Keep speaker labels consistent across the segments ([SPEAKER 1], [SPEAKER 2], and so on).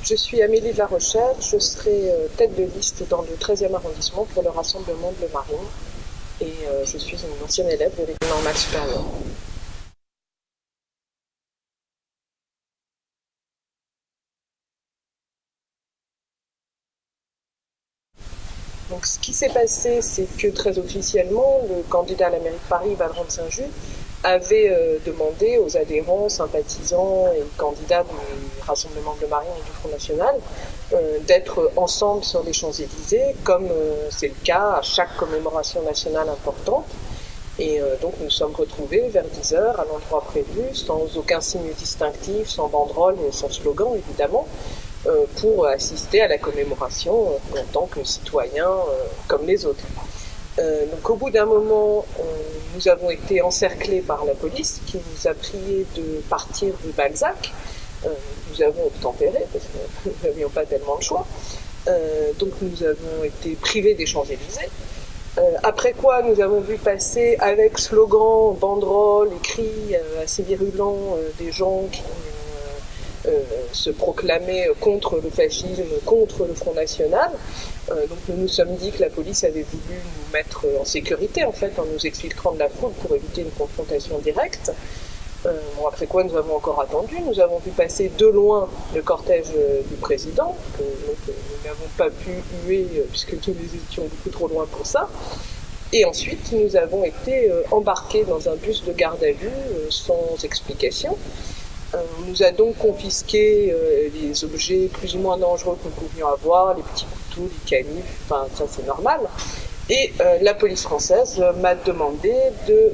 [SPEAKER 1] Je suis Amélie de la Rochelle, je serai tête de liste dans le 13e arrondissement pour le Rassemblement Bleu Marine et je suis une ancienne élève de l'école normale supérieure. Donc ce qui s'est passé, c'est que très officiellement, le candidat à la mairie de Paris, Valjean de Saint-Just, avait demandé aux adhérents, sympathisants et candidats du Rassemblement Bleu Marine et du Front National d'être ensemble sur les Champs-Élysées, comme c'est le cas à chaque commémoration nationale importante. Et donc nous nous sommes retrouvés vers 10h à l'endroit prévu, sans aucun signe distinctif, sans banderole et sans slogan évidemment, pour assister à la commémoration en tant que citoyens comme les autres. Donc au bout d'un moment, nous avons été encerclés par la police qui nous a prié de partir rue Balzac. Nous avons obtempéré parce que nous n'avions pas tellement le choix. Donc nous avons été privés des Champs-Élysées. Après quoi, nous avons vu passer avec slogans, banderoles, écrits assez virulents des gens qui se proclamaient contre le fascisme, contre le Front National. Donc nous nous sommes dit que la police avait voulu nous mettre en sécurité en fait en nous exfiltrant de la foule pour éviter une confrontation directe. Bon, après quoi nous avons encore attendu, nous avons vu passer de loin le cortège du président, que nous n'avons pas pu huer puisque nous étions beaucoup trop loin pour ça. Et ensuite nous avons été embarqués dans un bus de garde à vue sans explication. On nous a donc confisqué les objets plus ou moins dangereux que nous pouvions avoir, les petits couteaux, les canifs, enfin ça c'est normal. Et la police française m'a demandé de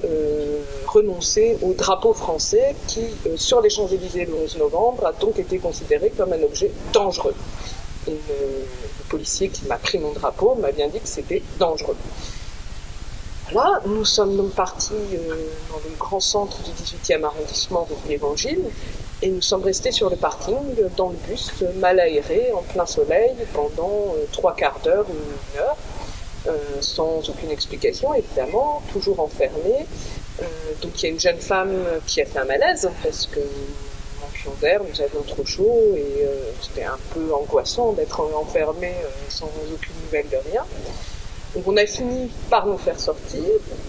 [SPEAKER 1] renoncer au drapeau français qui, sur les Champs-Élysées le 11 novembre, a donc été considéré comme un objet dangereux. Et le policier qui m'a pris mon drapeau m'a bien dit que c'était dangereux. Là, nous sommes donc partis dans le grand centre du 18e arrondissement de l'Évangile et nous sommes restés sur le parking dans le bus mal aéré en plein soleil pendant 3/4 d'heure ou 1 heure. Sans aucune explication, évidemment, toujours enfermés. Donc il y a une jeune femme qui a fait un malaise parce que nous manquions d'air, nous avions trop chaud et c'était un peu angoissant d'être enfermés sans aucune nouvelle de rien. Donc on a fini par nous faire sortir.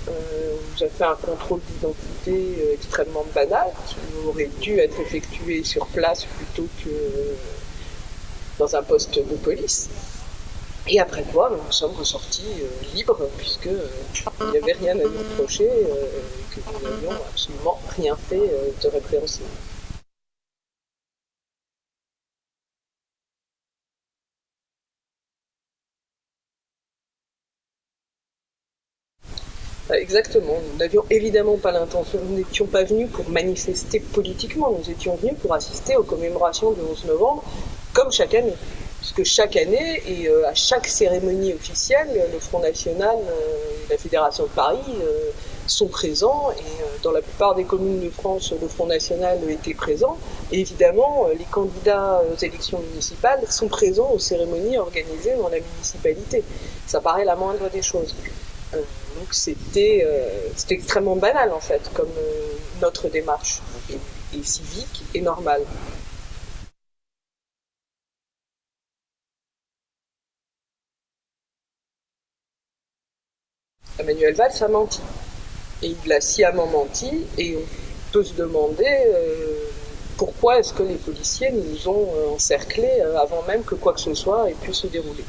[SPEAKER 1] On nous a fait un contrôle d'identité extrêmement banal qui aurait dû être effectué sur place plutôt que dans un poste de police. Et après quoi, nous sommes ressortis libres, puisqu'il n'y avait rien à nous reprocher, que nous n'avions absolument rien fait de répréhensible. Exactement, nous n'avions évidemment pas l'intention, nous n'étions pas venus pour manifester politiquement, nous étions venus pour assister aux commémorations du 11 novembre, comme chaque année. Parce que chaque année, et à chaque cérémonie officielle, le Front National et la Fédération de Paris sont présents, et dans la plupart des communes de France, le Front National était présent. Et évidemment, les candidats aux élections municipales sont présents aux cérémonies organisées dans la municipalité. Ça paraît la moindre des choses. Donc c'était extrêmement banal en fait, comme notre démarche, et civique et normale. Emmanuel Valls a menti. Et il a sciemment menti, et on peut se demander pourquoi est-ce que les policiers nous ont encerclés avant même que quoi que ce soit ait pu se dérouler.